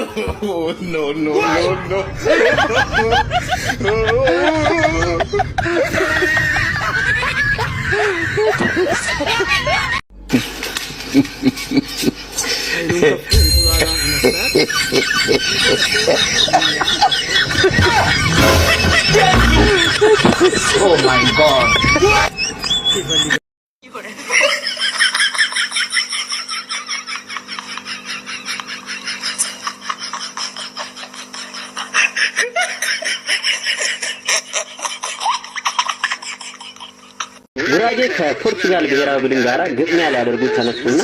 Oh, no, no, no, oh my God. ጉራጌ ከፖርቹጋል ብሔራዊ ቡድን ጋራ ግጥሚያ ሊያደርጉ ተነሱና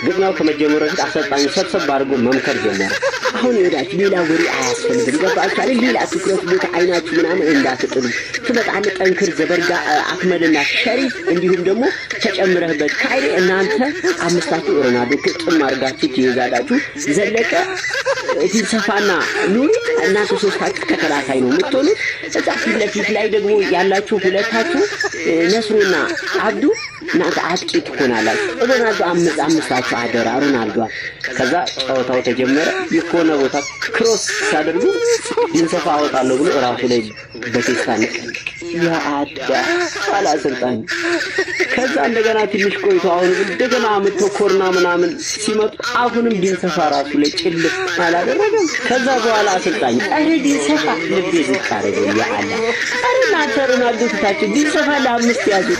ግጥሚያው ከመጀመሩ በፊት አሰልጣኙ ሰብሰብ አድርጎ መምከር ጀመረ። አሁን ይወዳችሁ ሌላ ወሬ አያስፈልግም። ገባችሁ አይደል? ሌላ ትኩረት ቦታ አይናችሁ ምናምን እንዳትጥሉ። ትመጣለህ ጠንክር፣ ዘበርጋ፣ አክመልና ሸሪፍ እንዲሁም ደግሞ ተጨምረህበት ካይሬ እናንተ አምስታችሁ ሮናልዶ ቅጥም አድርጋችሁ ትይዛላችሁ። ዘለቀ ሰፋና ኑሪ እናንተ ሶስታችሁ ተከላካይ ነው የምትሆኑት። እዛ ፊት ለፊት ላይ ደግሞ ያላችሁ ሁለታችሁ ነስሩና አብዱ እናንተ አጥቂ ትሆናላችሁ። ሮናልዶ አምስታችሁ አደራ ሮናልዶ። ከዛ ጨዋታው ተጀመረ። የኮነ ቦታ ክሮስ ሲያደርጉ ዲንሰፋ አወጣለሁ ብሎ ራሱ ላይ በቴስታ ያ አዳ አላሰልጣኝ። ከዛ እንደገና ትንሽ ቆይቶ አሁን እንደገና አመቶ ኮርና ምናምን ሲመጡ አሁንም ዲንሰፋ ራሱ ላይ ጭልፍ አላደረገም። ከዛ በኋላ አሰልጣኝ አረ ዲንሰፋ ልቤ ዝቅ አደረገ። ያ አላ አረ እናንተ ሮናልዶ ትታችሁ ዲንሰፋ ለአምስት ያዙ።